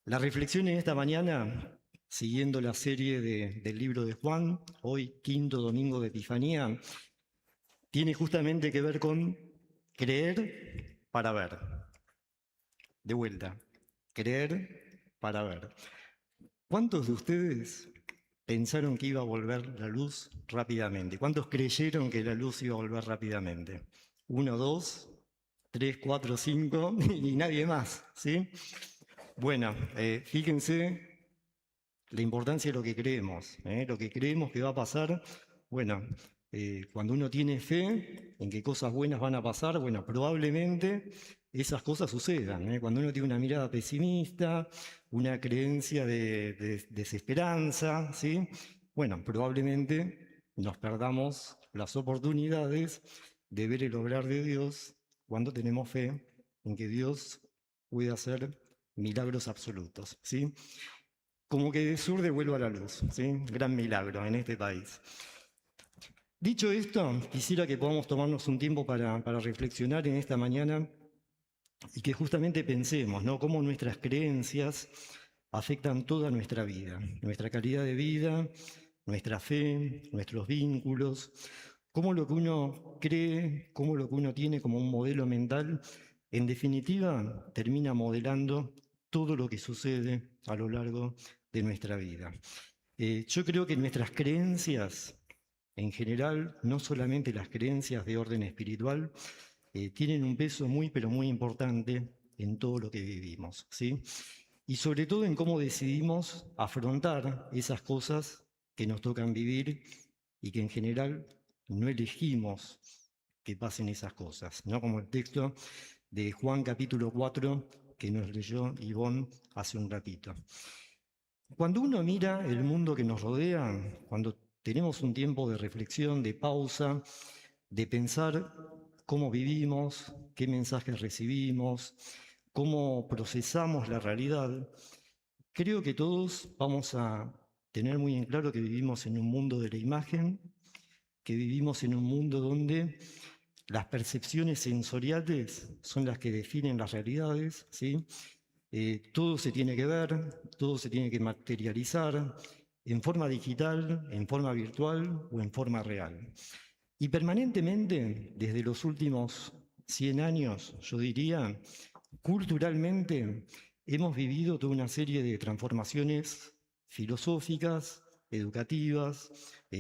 La reflexión en esta mañana, siguiendo la serie del libro de Juan, hoy quinto domingo de Epifanía, tiene justamente que ver con creer para ver. De vuelta, creer para ver. ¿Cuántos de ustedes pensaron que iba a volver la luz rápidamente? ¿Cuántos creyeron que la luz iba a volver rápidamente? Uno, dos, tres, cuatro, cinco y nadie más, ¿sí? Bueno, fíjense la importancia de lo que creemos, ¿eh? Lo que creemos que va a pasar. Bueno, cuando uno tiene fe en que cosas buenas van a pasar, bueno, probablemente esas cosas sucedan, ¿eh? Cuando uno tiene una mirada pesimista, una creencia de desesperanza, ¿sí? Bueno, probablemente nos perdamos las oportunidades de ver el obrar de Dios cuando tenemos fe en que Dios puede hacer milagros absolutos, ¿sí? Como que de sur devuelva la luz, ¿sí? Gran milagro en este país. Dicho esto, quisiera que podamos tomarnos un tiempo para reflexionar en esta mañana y que justamente pensemos, ¿no? Cómo nuestras creencias afectan toda nuestra vida, nuestra calidad de vida, nuestra fe, nuestros vínculos, cómo lo que uno cree, cómo lo que uno tiene como un modelo mental, en definitiva, termina modelando todo lo que sucede a lo largo de nuestra vida. Yo creo que nuestras creencias, en general, no solamente las creencias de orden espiritual, tienen un peso muy, pero muy importante en todo lo que vivimos, ¿sí? Y sobre todo en cómo decidimos afrontar esas cosas que nos tocan vivir y que en general no elegimos que pasen esas cosas, ¿no? Como el texto de Juan capítulo 4 que nos leyó Ivonne hace un ratito. Cuando uno mira el mundo que nos rodea, cuando tenemos un tiempo de reflexión, de pausa, de pensar cómo vivimos, qué mensajes recibimos, cómo procesamos la realidad, creo que todos vamos a tener muy en claro que vivimos en un mundo de la imagen, que vivimos en un mundo donde las percepciones sensoriales son las que definen las realidades, ¿sí? Todo se tiene que ver, todo se tiene que materializar en forma digital, en forma virtual o en forma real. Y permanentemente, desde los últimos 100 años, yo diría, culturalmente hemos vivido toda una serie de transformaciones filosóficas, educativas,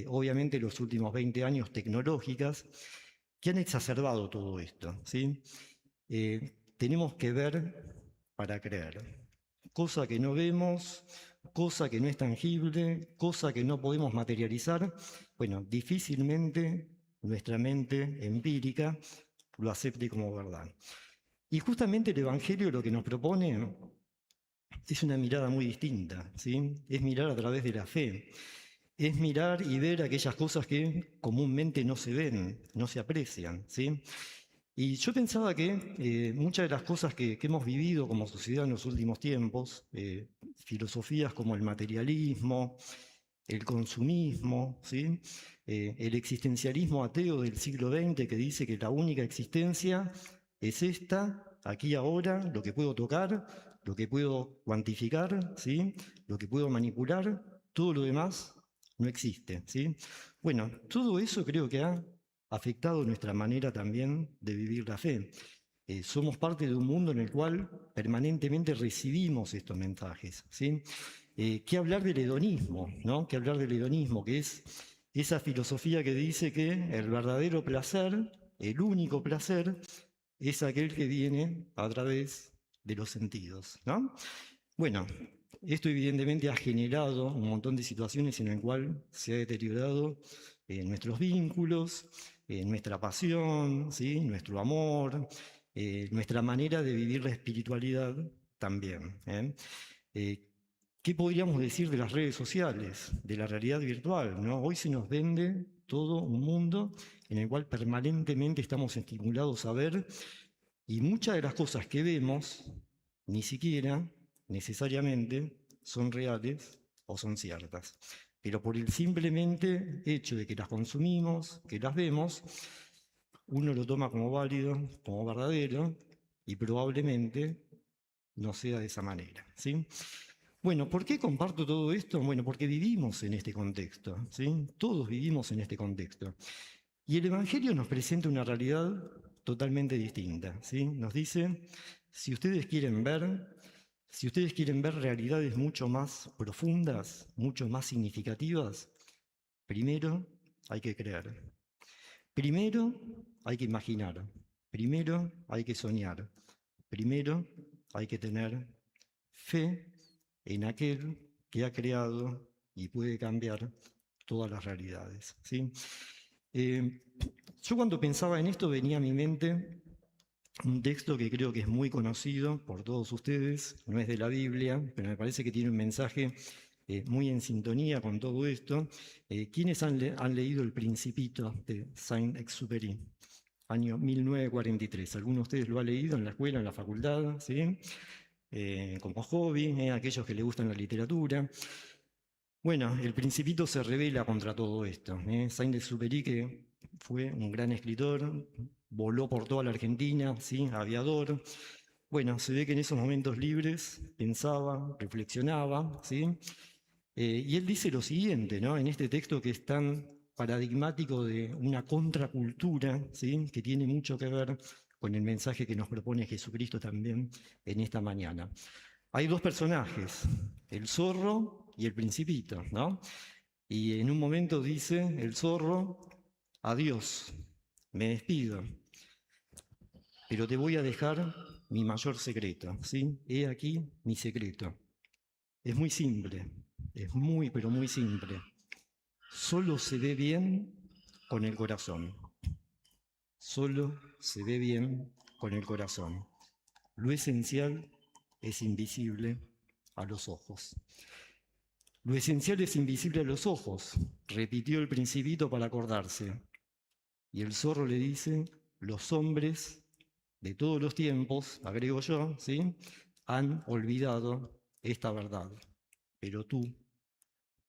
obviamente los últimos 20 años tecnológicas, que han exacerbado todo esto, ¿sí? Tenemos que ver para creer. Cosa que no vemos, cosa que no es tangible, cosa que no podemos materializar, bueno, difícilmente nuestra mente empírica lo acepte como verdad. Y justamente el Evangelio lo que nos propone es una mirada muy distinta, ¿sí? Es mirar a través de la fe, es mirar y ver aquellas cosas que comúnmente no se ven, no se aprecian, ¿sí? Y yo pensaba que muchas de las cosas que hemos vivido como sociedad en los últimos tiempos, filosofías como el materialismo, el consumismo, ¿sí? El existencialismo ateo del siglo XX que dice que la única existencia es esta, aquí y ahora, lo que puedo tocar, lo que puedo cuantificar, ¿sí? Lo que puedo manipular, todo lo demás no existe, ¿sí? Bueno, todo eso creo que ha afectado nuestra manera también de vivir la fe. Somos parte de un mundo en el cual permanentemente recibimos estos mensajes, ¿sí? ¿Qué hablar del hedonismo, ¿no? ¿Qué hablar del hedonismo, que es esa filosofía que dice que el verdadero placer, el único placer, es aquel que viene a través de los sentidos, ¿no? Bueno, esto evidentemente ha generado un montón de situaciones en las cuales se ha deteriorado nuestros vínculos, nuestra pasión, ¿sí? Nuestro amor, nuestra manera de vivir la espiritualidad también, ¿eh? Eh, ¿Qué podríamos decir de las redes sociales, de la realidad virtual, ¿no? Hoy se nos vende todo un mundo en el cual permanentemente estamos estimulados a ver y muchas de las cosas que vemos ni siquiera necesariamente son reales o son ciertas. Pero por el simplemente hecho de que las consumimos, que las vemos, uno lo toma como válido, como verdadero, y probablemente no sea de esa manera, ¿sí? Bueno, ¿por qué comparto todo esto? Bueno, porque vivimos en este contexto, ¿sí? Todos vivimos en este contexto. Y el Evangelio nos presenta una realidad totalmente distinta, ¿sí? Nos dice, si ustedes quieren ver, si ustedes quieren ver realidades mucho más profundas, mucho más significativas, primero hay que creer. Primero hay que imaginar. Primero hay que soñar. Primero hay que tener fe en aquel que ha creado y puede cambiar todas las realidades, ¿sí? Yo cuando pensaba en esto venía a mi mente un texto que creo que es muy conocido por todos ustedes, no es de la Biblia, pero me parece que tiene un mensaje muy en sintonía con todo esto. ¿Quiénes han leído El Principito de Saint-Exupéry? Año 1943. ¿Alguno de ustedes lo ha leído en la escuela, en la facultad? ¿Sí? Como hobby, aquellos que les gustan la literatura. Bueno, El Principito se revela contra todo esto. Saint-Exupéry, que fue un gran escritor, voló por toda la Argentina, ¿sí? Aviador. Bueno, se ve que en esos momentos libres pensaba, reflexionaba, ¿sí? Y él dice lo siguiente, ¿no? En este texto que es tan paradigmático de una contracultura, ¿sí? Que tiene mucho que ver con el mensaje que nos propone Jesucristo también en esta mañana. Hay dos personajes, el zorro y el principito, ¿no? Y en un momento dice el zorro, adiós, me despido, pero te voy a dejar mi mayor secreto, ¿sí? He aquí mi secreto. Es muy simple, es muy, pero muy simple. Solo se ve bien con el corazón. Solo se ve bien con el corazón. Lo esencial es invisible a los ojos. Lo esencial es invisible a los ojos, repitió el principito para acordarse. Y el zorro le dice, los hombres de todos los tiempos, agrego yo, ¿sí? Han olvidado esta verdad, pero tú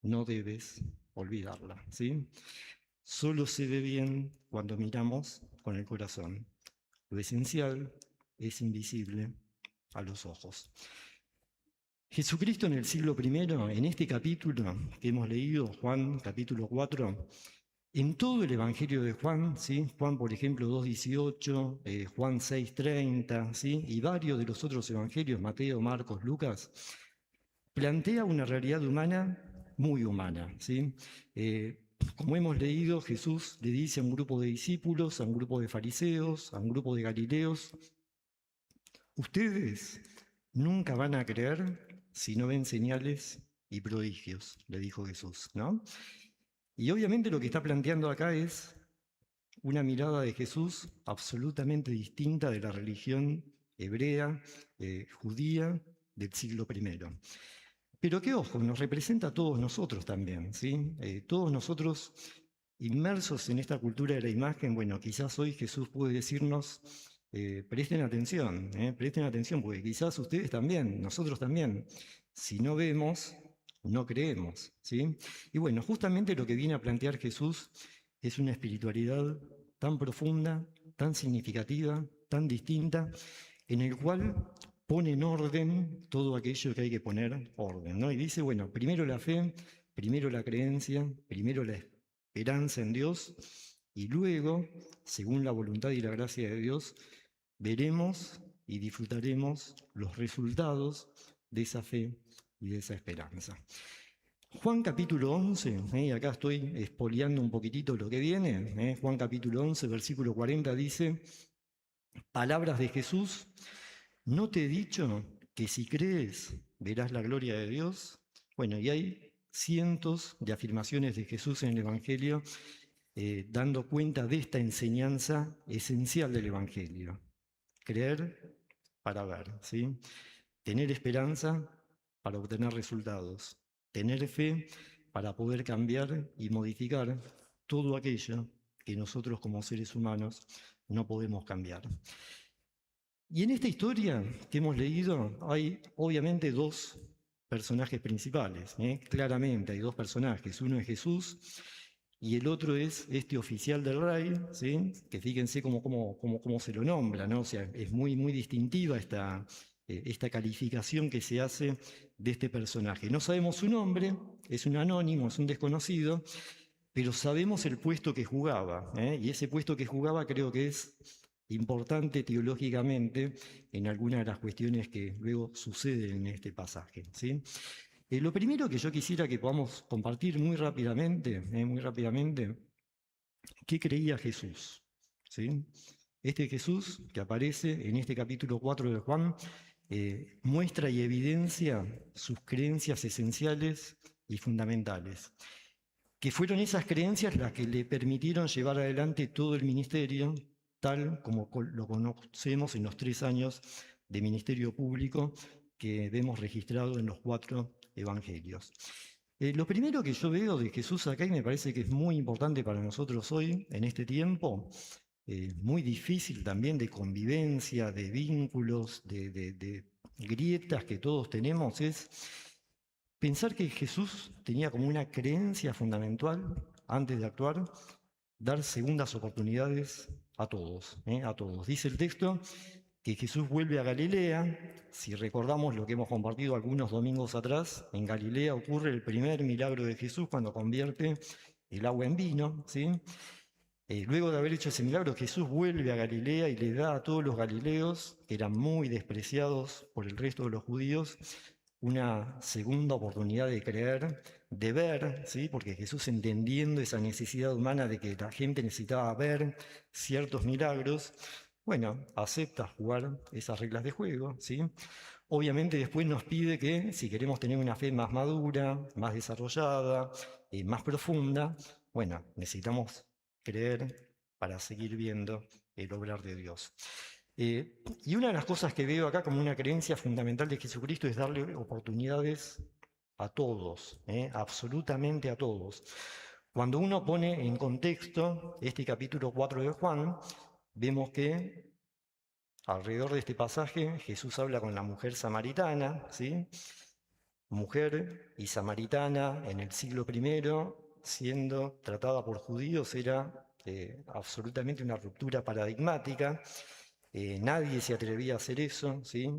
no debes olvidarla, ¿sí? Solo se ve bien cuando miramos con el corazón. Lo esencial es invisible a los ojos. Jesucristo en el siglo I, en este capítulo que hemos leído, Juan capítulo 4, en todo el Evangelio de Juan, ¿sí? Juan por ejemplo 2:18, Juan 6:30, ¿sí? Y varios de los otros evangelios, Mateo, Marcos, Lucas, plantea una realidad humana muy humana, ¿sí? Como hemos leído, Jesús le dice a un grupo de discípulos, a un grupo de fariseos, a un grupo de galileos, ustedes nunca van a creer si no ven señales y prodigios, le dijo Jesús, ¿no? Y obviamente lo que está planteando acá es una mirada de Jesús absolutamente distinta de la religión hebrea, judía del siglo I. Pero que ojo, nos representa a todos nosotros también, ¿sí? Todos nosotros inmersos en esta cultura de la imagen, bueno, quizás hoy Jesús puede decirnos, presten atención, porque quizás ustedes también, nosotros también, si no vemos, no creemos, ¿sí? Y bueno, justamente lo que viene a plantear Jesús es una espiritualidad tan profunda, tan significativa, tan distinta, en el cual pone en orden todo aquello que hay que poner orden, ¿no? Y dice, bueno, primero la fe, primero la creencia, primero la esperanza en Dios, y luego, según la voluntad y la gracia de Dios, veremos y disfrutaremos los resultados de esa fe y de esa esperanza. Juan capítulo 11, acá estoy expoliando un poquitito lo que viene, Juan capítulo 11, versículo 40 dice, palabras de Jesús, ¿no te he dicho que si crees verás la gloria de Dios? Bueno, y hay cientos de afirmaciones de Jesús en el Evangelio dando cuenta de esta enseñanza esencial del Evangelio. Creer para ver, ¿sí? Tener esperanza para obtener resultados. Tener fe para poder cambiar y modificar todo aquello que nosotros como seres humanos no podemos cambiar. Y en esta historia que hemos leído hay obviamente dos personajes principales, claramente hay dos personajes, uno es Jesús y el otro es este oficial del rey, ¿sí? Que fíjense cómo se lo nombra, ¿no? O sea, es muy, muy distintiva esta esta calificación que se hace de este personaje. No sabemos su nombre, es un anónimo, es un desconocido, pero sabemos el puesto que jugaba, y ese puesto que jugaba creo que es importante teológicamente en algunas de las cuestiones que luego suceden en este pasaje, ¿sí? Lo primero que yo quisiera que podamos compartir muy rápidamente, ¿qué creía Jesús? ¿Sí? Este Jesús que aparece en este capítulo 4 de Juan muestra y evidencia sus creencias esenciales y fundamentales, que fueron esas creencias las que le permitieron llevar adelante todo el ministerio, tal como lo conocemos en los 3 años de ministerio público que vemos registrado en los 4 evangelios. Lo primero que yo veo de Jesús acá, y me parece que es muy importante para nosotros hoy, en este tiempo, muy difícil también de convivencia, de vínculos, de grietas que todos tenemos, es pensar que Jesús tenía como una creencia fundamental, antes de actuar, dar segundas oportunidades a todos, a todos. Dice el texto que Jesús vuelve a Galilea. Si recordamos lo que hemos compartido algunos domingos atrás, en Galilea ocurre el primer milagro de Jesús cuando convierte el agua en vino, ¿sí? Luego de haber hecho ese milagro, Jesús vuelve a Galilea y le da a todos los galileos, que eran muy despreciados por el resto de los judíos, una segunda oportunidad de creer, de ver, ¿sí? Porque Jesús, entendiendo esa necesidad humana de que la gente necesitaba ver ciertos milagros, bueno, acepta jugar esas reglas de juego, ¿sí? Obviamente después nos pide que si queremos tener una fe más madura, más desarrollada, más profunda, bueno, necesitamos creer para seguir viendo el obrar de Dios. Y una de las cosas que veo acá como una creencia fundamental de Jesucristo es darle oportunidades a todos, absolutamente a todos. Cuando uno pone en contexto este capítulo 4 de Juan, vemos que alrededor de este pasaje Jesús habla con la mujer samaritana, ¿sí? Mujer y samaritana en el siglo I, siendo tratada por judíos, era absolutamente una ruptura paradigmática. Nadie se atrevía a hacer eso, ¿sí?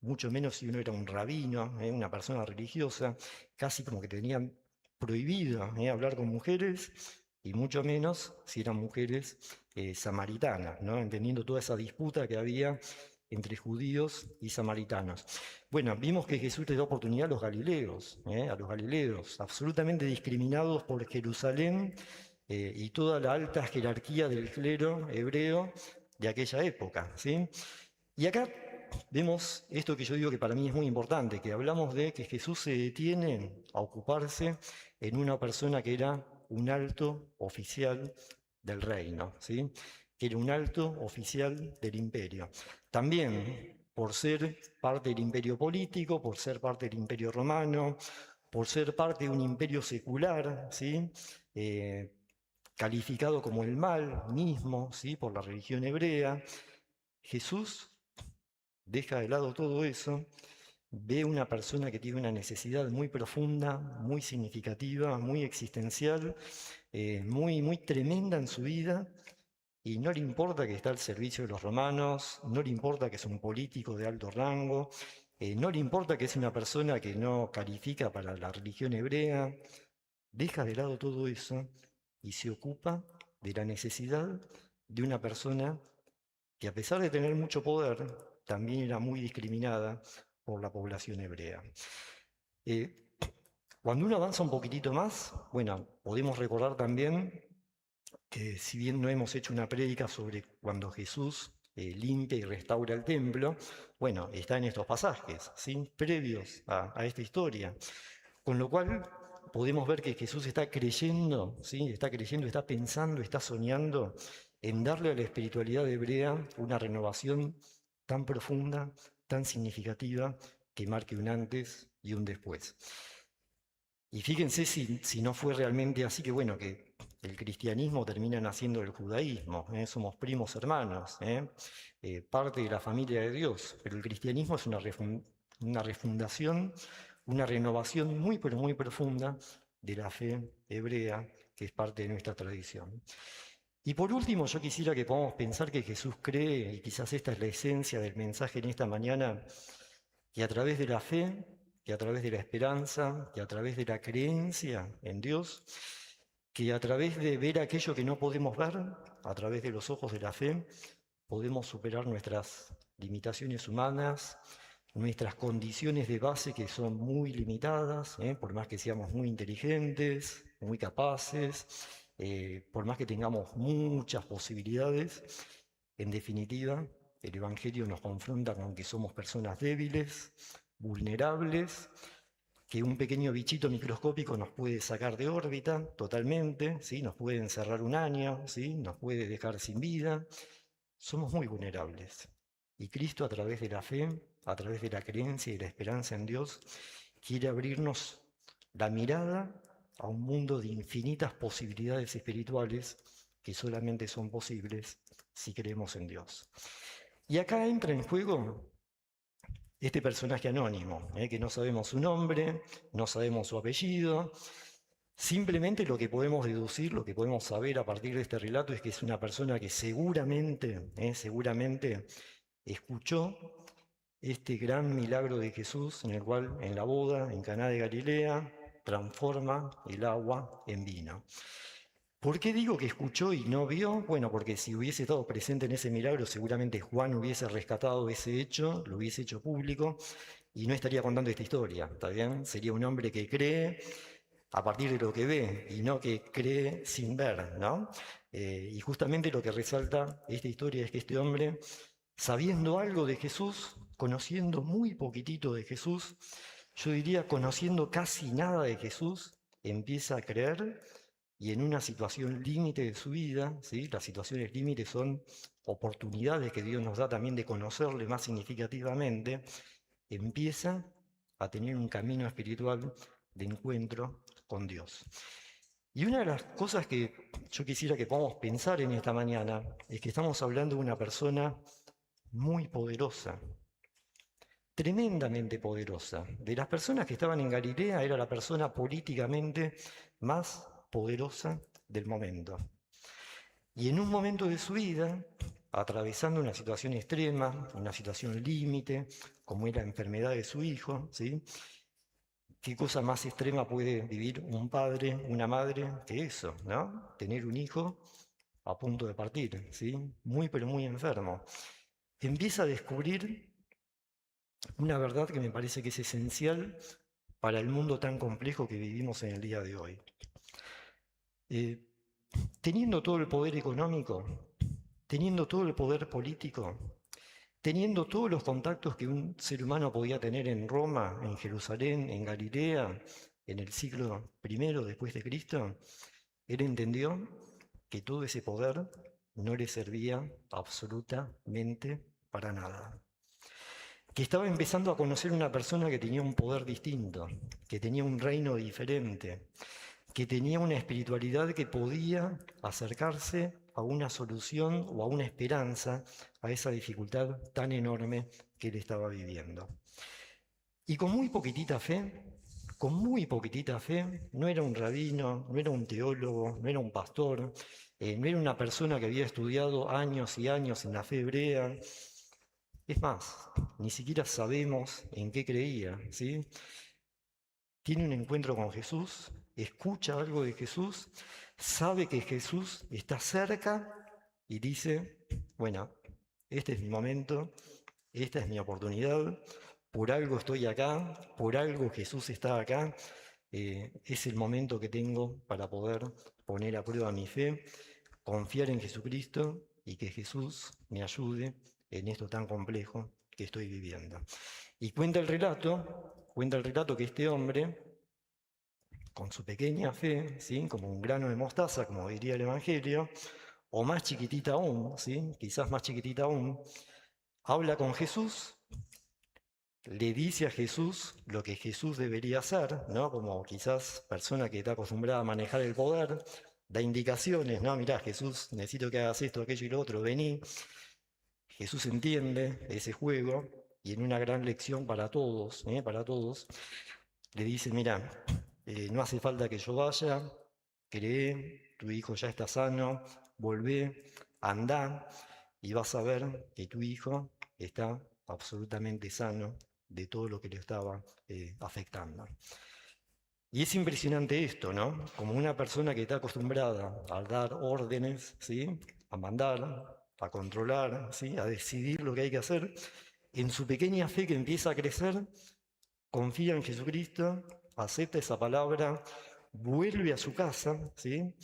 Mucho menos si uno era un rabino, una persona religiosa, casi como que tenían prohibido hablar con mujeres, y mucho menos si eran mujeres samaritanas, ¿no? Entendiendo toda esa disputa que había entre judíos y samaritanos. Bueno, vimos que Jesús le da oportunidad a los galileos, absolutamente discriminados por Jerusalén y toda la alta jerarquía del clero hebreo de aquella época, ¿sí? Y acá vemos esto que yo digo que para mí es muy importante, que hablamos de que Jesús se detiene a ocuparse en una persona que era un alto oficial del reino, ¿sí? Que era un alto oficial del imperio. También por ser parte del imperio político, por ser parte del imperio romano, por ser parte de un imperio secular, ¿sí? Calificado como el mal mismo, ¿sí? Por la religión hebrea, Jesús deja de lado todo eso, ve una persona que tiene una necesidad muy profunda, muy significativa, muy existencial, muy tremenda en su vida, y no le importa que está al servicio de los romanos, no le importa que es un político de alto rango, no le importa que es una persona que no califica para la religión hebrea, deja de lado todo eso y se ocupa de la necesidad de una persona que, a pesar de tener mucho poder, también era muy discriminada por la población hebrea. Cuando uno avanza un poquitito más, bueno, podemos recordar también que, si bien no hemos hecho una prédica sobre cuando Jesús limpia y restaura el templo, bueno, está en estos pasajes, ¿sí? Previos a esta historia. Con lo cual podemos ver que Jesús está creyendo, ¿sí? Está creyendo, está pensando, está soñando en darle a la espiritualidad hebrea una renovación tan profunda, tan significativa, que marque un antes y un después. Y fíjense si no fue realmente así, que bueno, que el cristianismo termina naciendo del judaísmo, somos primos hermanos, parte de la familia de Dios, pero el cristianismo es una refundación, una renovación muy, pero muy profunda de la fe hebrea, que es parte de nuestra tradición. Y por último, yo quisiera que podamos pensar que Jesús cree, y quizás esta es la esencia del mensaje en esta mañana, que a través de la fe, que a través de la esperanza, que a través de la creencia en Dios, que a través de ver aquello que no podemos ver, a través de los ojos de la fe, podemos superar nuestras limitaciones humanas, nuestras condiciones de base que son muy limitadas, por más que seamos muy inteligentes, muy capaces, por más que tengamos muchas posibilidades. En definitiva, el Evangelio nos confronta con que somos personas débiles, vulnerables, que un pequeño bichito microscópico nos puede sacar de órbita totalmente, ¿sí? Nos puede encerrar un año, ¿sí? Nos puede dejar sin vida. Somos muy vulnerables. Y Cristo, a través de la fe, a través de la creencia y la esperanza en Dios, quiere abrirnos la mirada a un mundo de infinitas posibilidades espirituales que solamente son posibles si creemos en Dios. Y acá entra en juego este personaje anónimo, que no sabemos su nombre, no sabemos su apellido. Simplemente lo que podemos deducir, lo que podemos saber a partir de este relato es que es una persona que seguramente escuchó este gran milagro de Jesús en el cual en la boda en Caná de Galilea transforma el agua en vino. ¿Por qué digo que escuchó y no vio? Bueno, porque si hubiese estado presente en ese milagro, seguramente Juan hubiese rescatado ese hecho, lo hubiese hecho público y no estaría contando esta historia, ¿está bien? Sería un hombre que cree a partir de lo que ve y no que cree sin ver, ¿no? Y justamente lo que resalta esta historia es que este hombre, sabiendo algo de Jesús, conociendo muy poquitito de Jesús, yo diría conociendo casi nada de Jesús, empieza a creer y en una situación límite de su vida, ¿sí? Las situaciones límite son oportunidades que Dios nos da también de conocerle más significativamente, empieza a tener un camino espiritual de encuentro con Dios. Y una de las cosas que yo quisiera que podamos pensar en esta mañana es que estamos hablando de una persona muy poderosa, tremendamente poderosa. De las personas que estaban en Galilea, era la persona políticamente más poderosa del momento. Y en un momento de su vida, atravesando una situación extrema, una situación límite, como es la enfermedad de su hijo, ¿sí? ¿Qué cosa más extrema puede vivir un padre, una madre, que eso, ¿no? Tener un hijo a punto de partir, ¿sí? Muy, pero muy enfermo. Empieza a descubrir una verdad que me parece que es esencial para el mundo tan complejo que vivimos en el día de hoy. Teniendo todo el poder económico, teniendo todo el poder político, teniendo todos los contactos que un ser humano podía tener en Roma, en Jerusalén, en Galilea, en el siglo I después de Cristo, él entendió que todo ese poder no le servía absolutamente para nada. Que estaba empezando a conocer una persona que tenía un poder distinto, que tenía un reino diferente, que tenía una espiritualidad que podía acercarse a una solución o a una esperanza a esa dificultad tan enorme que él estaba viviendo. Y con muy poquitita fe, no era un rabino, no era un teólogo, no era un pastor, no era una persona que había estudiado años y años en la fe hebrea. Es más, ni siquiera sabemos en qué creía, ¿sí? Tiene un encuentro con Jesús, escucha algo de Jesús, sabe que Jesús está cerca y dice, bueno, este es mi momento, esta es mi oportunidad, por algo estoy acá, por algo Jesús está acá, es el momento que tengo para poder poner a prueba mi fe, confiar en Jesucristo y que Jesús me ayude en esto tan complejo que estoy viviendo. Y cuenta el relato que este hombre, con su pequeña fe, ¿sí? Como un grano de mostaza, como diría el Evangelio, o más chiquitita aún, ¿sí? Quizás más chiquitita aún, habla con Jesús, le dice a Jesús lo que Jesús debería hacer, ¿no? Como quizás persona que está acostumbrada a manejar el poder, da indicaciones, ¿no? Mirá, Jesús, necesito que hagas esto, aquello y lo otro, vení. Jesús entiende ese juego y en una gran lección para todos, le dice, mira, no hace falta que yo vaya, cree, tu hijo ya está sano, volvé, andá y vas a ver que tu hijo está absolutamente sano de todo lo que le estaba afectando. Y es impresionante esto, ¿no? Como una persona que está acostumbrada a dar órdenes, ¿sí? A mandar, a controlar, ¿sí? A decidir lo que hay que hacer, en su pequeña fe que empieza a crecer, confía en Jesucristo, acepta esa palabra, vuelve a su casa, ¿sí?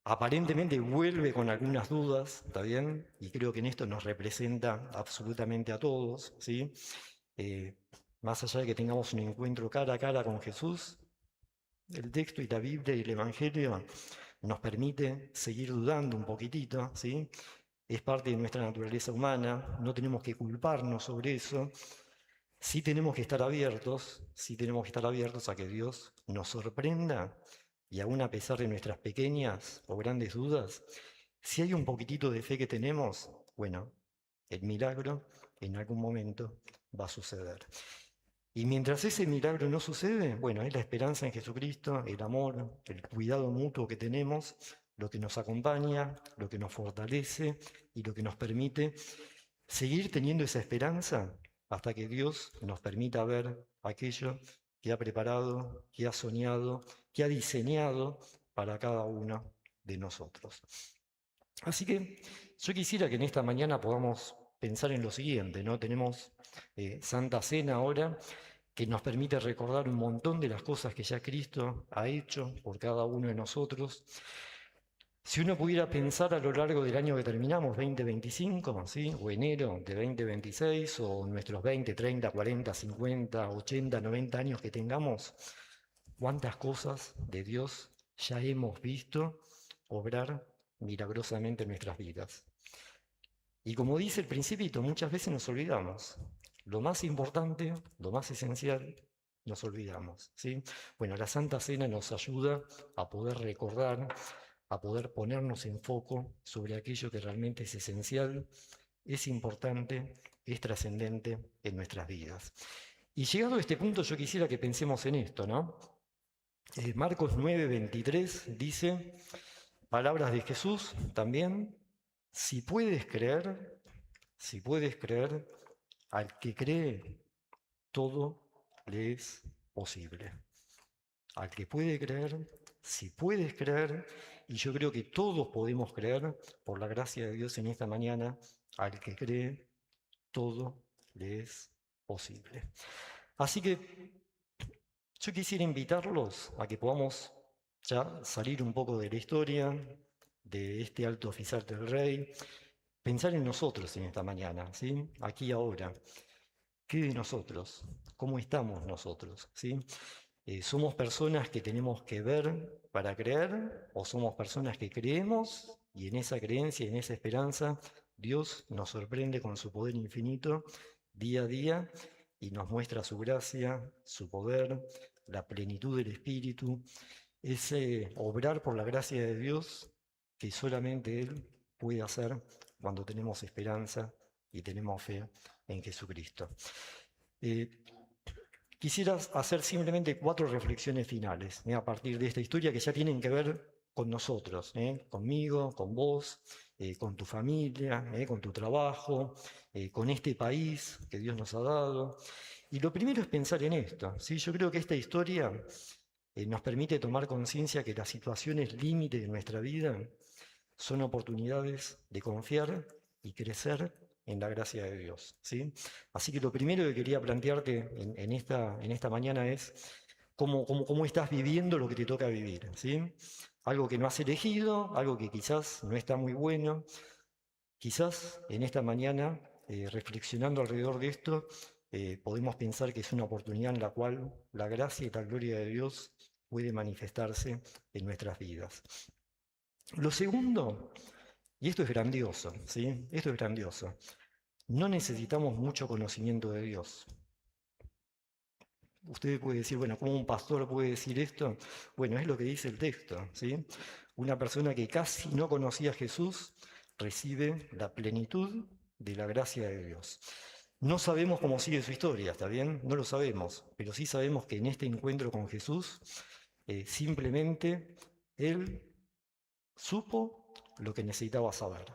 Aparentemente vuelve con algunas dudas, ¿está bien? Y creo que en esto nos representa absolutamente a todos, ¿sí? Eh, Más allá de que tengamos un encuentro cara a cara con Jesús, el texto y la Biblia y el Evangelio nos permite seguir dudando un poquitito, ¿sí? Es parte de nuestra naturaleza humana, no tenemos que culparnos sobre eso, sí tenemos que estar abiertos, sí tenemos que estar abiertos a que Dios nos sorprenda y aún a pesar de nuestras pequeñas o grandes dudas, si hay un poquitito de fe que tenemos, bueno, el milagro en algún momento va a suceder. Y mientras ese milagro no sucede, bueno, es la esperanza en Jesucristo, el amor, el cuidado mutuo que tenemos, lo que nos acompaña, lo que nos fortalece y lo que nos permite seguir teniendo esa esperanza hasta que Dios nos permita ver aquello que ha preparado, que ha soñado, que ha diseñado para cada uno de nosotros. Así que yo quisiera que en esta mañana podamos pensar en lo siguiente, ¿no? Tenemos Santa Cena ahora, que nos permite recordar un montón de las cosas que ya Cristo ha hecho por cada uno de nosotros. Si uno pudiera pensar a lo largo del año que terminamos, 2025, ¿sí? O enero de 2026, o nuestros 20, 30, 40, 50, 80, 90 años que tengamos, cuántas cosas de Dios ya hemos visto obrar milagrosamente en nuestras vidas. Y como dice el Principito, muchas veces nos olvidamos. Lo más importante, lo más esencial, nos olvidamos, ¿sí? Bueno, la Santa Cena nos ayuda a poder recordar, a poder ponernos en foco sobre aquello que realmente es esencial, es importante, es trascendente en nuestras vidas. Y llegado a este punto yo quisiera que pensemos en esto, ¿no? Marcos 9:23 dice, palabras de Jesús también, si puedes creer, al que cree, todo le es posible. Al que puede creer, si puedes creer, y yo creo que todos podemos creer, por la gracia de Dios en esta mañana, al que cree, todo le es posible. Así que yo quisiera invitarlos a que podamos ya salir un poco de la historia, de este alto oficial del rey, pensar en nosotros en esta mañana, ¿sí? Aquí y ahora. ¿Qué de nosotros? ¿Cómo estamos nosotros? ¿Sí? ¿Somos personas que tenemos que ver para creer o somos personas que creemos y en esa creencia y en esa esperanza Dios nos sorprende con su poder infinito día a día y nos muestra su gracia, su poder, la plenitud del Espíritu, ese obrar por la gracia de Dios que solamente Él puede hacer cuando tenemos esperanza y tenemos fe en Jesucristo? Eh, Quisiera hacer simplemente 4 reflexiones finales a partir de esta historia que ya tienen que ver con nosotros, conmigo, con vos, con tu familia, con tu trabajo, con este país que Dios nos ha dado. Y lo primero es pensar en esto. ¿Sí? Yo creo que esta historia nos permite tomar conciencia que las situaciones límite de nuestra vida son oportunidades de confiar y crecer en la gracia de Dios, ¿sí? Así que lo primero que quería plantearte en esta mañana es cómo estás viviendo lo que te toca vivir, ¿sí? Algo que no has elegido, algo que quizás no está muy bueno. Quizás en esta mañana, reflexionando alrededor de esto, podemos pensar que es una oportunidad en la cual la gracia y la gloria de Dios puede manifestarse en nuestras vidas. Lo segundo, y esto es grandioso, ¿sí? Esto es grandioso. No necesitamos mucho conocimiento de Dios. Usted puede decir, bueno, ¿cómo un pastor puede decir esto? Bueno, es lo que dice el texto, ¿sí? Una persona que casi no conocía a Jesús recibe la plenitud de la gracia de Dios. No sabemos cómo sigue su historia, ¿está bien? No lo sabemos, pero sí sabemos que en este encuentro con Jesús, simplemente Él supo lo que necesitaba saber,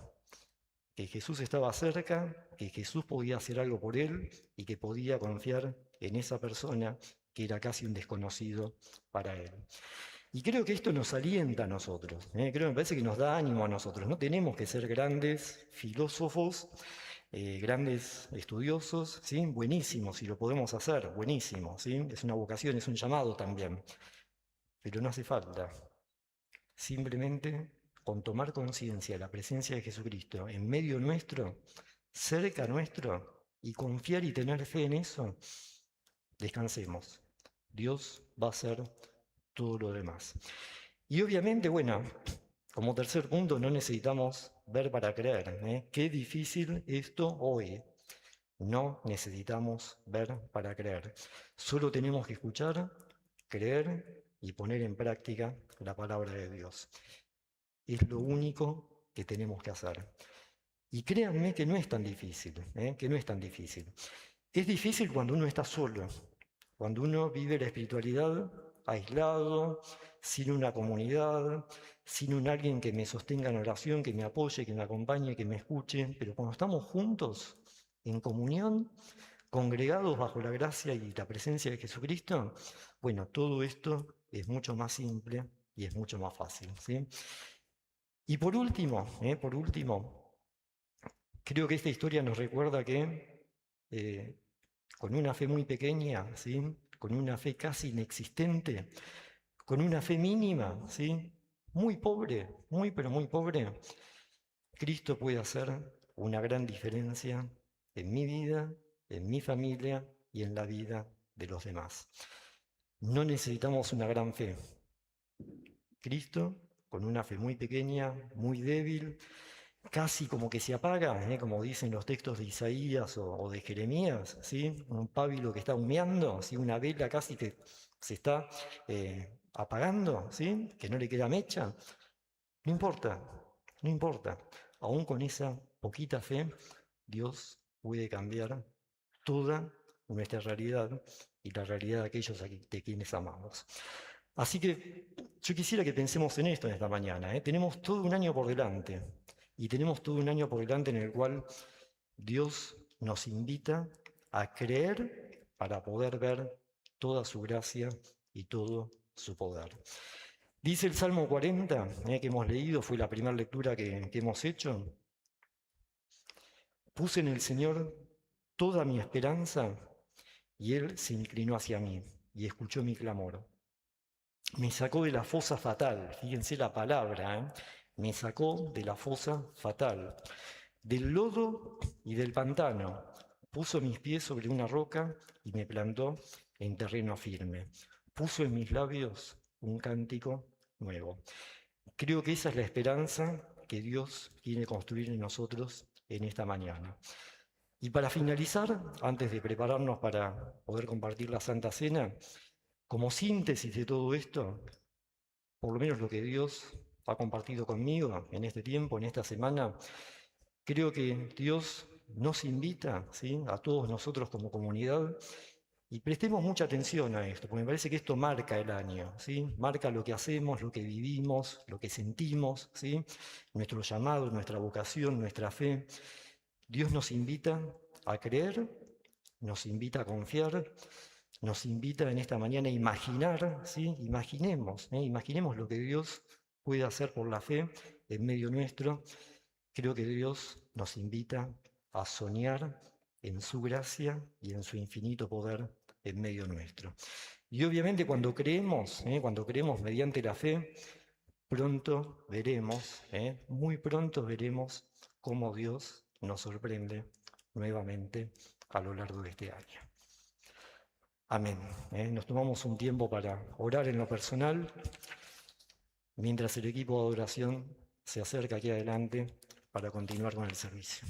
que Jesús estaba cerca, que Jesús podía hacer algo por él y que podía confiar en esa persona que era casi un desconocido para él. Y creo que esto nos alienta a nosotros, me parece que nos da ánimo a nosotros. No tenemos que ser grandes filósofos, grandes estudiosos, ¿sí? Buenísimos, si lo podemos hacer, buenísimo, ¿sí? Es una vocación, es un llamado también, pero no hace falta. Simplemente con tomar conciencia de la presencia de Jesucristo en medio nuestro, cerca nuestro, y confiar y tener fe en eso, descansemos. Dios va a hacer todo lo demás. Y obviamente, bueno, como tercer punto, no necesitamos ver para creer. Qué difícil esto hoy. No necesitamos ver para creer. Solo tenemos que escuchar, creer y poner en práctica la palabra de Dios. Es lo único que tenemos que hacer. Y créanme que no es tan difícil, que no es tan difícil. Es difícil cuando uno está solo, cuando uno vive la espiritualidad aislado, sin una comunidad, sin un alguien que me sostenga en oración, que me apoye, que me acompañe, que me escuche. Pero cuando estamos juntos, en comunión, congregados bajo la gracia y la presencia de Jesucristo, bueno, todo esto es mucho más simple y es mucho más fácil, ¿sí? Y por último, creo que esta historia nos recuerda que con una fe muy pequeña, ¿sí? Con una fe casi inexistente, con una fe mínima, ¿sí? Muy pobre, muy pero muy pobre, Cristo puede hacer una gran diferencia en mi vida, en mi familia y en la vida de los demás. No necesitamos una gran fe. Cristo, con una fe muy pequeña, muy débil, casi como que se apaga, como dicen los textos de Isaías o de Jeremías, ¿sí? Un pábilo que está humeando, ¿sí? Una vela casi que se está apagando, ¿sí? Que no le queda mecha. No importa, no importa. Aún con esa poquita fe, Dios puede cambiar toda nuestra realidad y la realidad de aquellos de quienes amamos. Así que yo quisiera que pensemos en esto en esta mañana. Tenemos todo un año por delante y tenemos todo un año por delante en el cual Dios nos invita a creer para poder ver toda su gracia y todo su poder. Dice el Salmo 40, que hemos leído, fue la primera lectura que hemos hecho. Puse en el Señor toda mi esperanza y Él se inclinó hacia mí y escuchó mi clamor. Me sacó de la fosa fatal, fíjense la palabra, me sacó de la fosa fatal, del lodo y del pantano. Puso mis pies sobre una roca y me plantó en terreno firme. Puso en mis labios un cántico nuevo. Creo que esa es la esperanza que Dios quiere construir en nosotros en esta mañana. Y para finalizar, antes de prepararnos para poder compartir la Santa Cena, como síntesis de todo esto, por lo menos lo que Dios ha compartido conmigo en este tiempo, en esta semana, creo que Dios nos invita, ¿sí?, a todos nosotros como comunidad, y prestemos mucha atención a esto, porque me parece que esto marca el año, ¿sí? Marca lo que hacemos, lo que vivimos, lo que sentimos, ¿sí? Nuestro llamado, nuestra vocación, nuestra fe. Dios nos invita a creer, nos invita a confiar, nos invita en esta mañana a imaginar, ¿sí? Imaginemos lo que Dios puede hacer por la fe en medio nuestro. Creo que Dios nos invita a soñar en su gracia y en su infinito poder en medio nuestro. Y obviamente cuando creemos mediante la fe, pronto veremos, muy pronto veremos cómo Dios nos sorprende nuevamente a lo largo de este año. Amén. Nos tomamos un tiempo para orar en lo personal, mientras el equipo de adoración se acerca aquí adelante para continuar con el servicio.